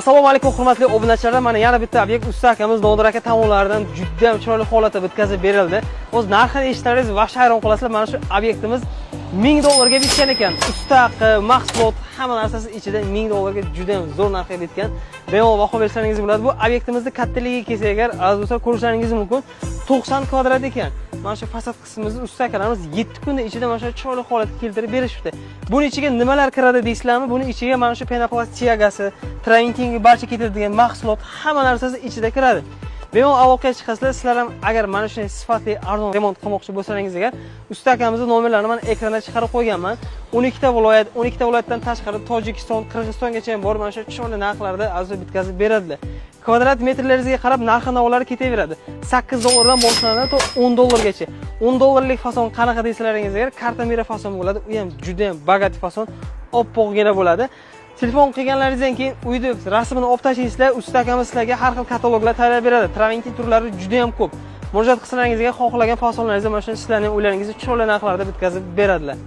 Assalomu alaykum hurmatli obunachilar. Mana yana bitta obyekt usta akamiz Nodir aka tomonidan juda ham chiroyli holatda bitkazib berildi. O'z narxini eshitsangiz vahsh hayron qolasizlar. Mana shu obyektimiz $1000 ga bitgan ekan. Usta haqi, mahsulot, hamma narsasi ichida $1000 ga juda ham zo'r narxga bitgan. Bemalol baho bersangiz bo'ladi. Bu obyektimizni kattaligiga kelsak agar, aziz do'stlar, ko'rishlaringiz mumkin. 90 kvadrat ekan. Mana shu fasad qismimizni usta akalarimiz 7 kunda ichida mana shu chiroyli holatga keltirib berishibdi. Buni ichiga nimalar kiradi deysizlarmi? Buni ichiga mana shu penoplast chiyagasi, travintingi barcha ketadigan mahsulot, hamma narsasi ichida kiradi. Bemalol aloqaga chiqasizlar. Sizlar ham agar mana shunday sifatli arzon remont qilmoqchi bo'lsangiz agar, usta akamizning nomerlarini men ekranda chiqarib qo'yganman. 12 ta viloyat, 12 ta viloyatdan tashqari Tojikiston, Qirg'izistongacha ham bor mana shu chiroyli narxlarda aziz bitkazib beradilar. Kvadrat metrlaringizga qarab narx-navolar ketaveradi. $8 dan boshlanadi to $10 gacha. $10 lik fason qanaqa deysalaringiz agar, karta mera fason bo'ladi. U ham juda ham bagat fason, oppoqgina bo'ladi. Telefon qilganlaringizdan keyin uyda rasmini olib tashlaysizlar, usta akamiz sizlarga har xil kataloglar tayyorlab beradi. Travintin turlari juda ham ko'p. Murojaat qilsalaringizga xohlagan fasonlaringizni mana shuni sizlarning uylaringizda chiroyli narxlarda bitkazib beradilar.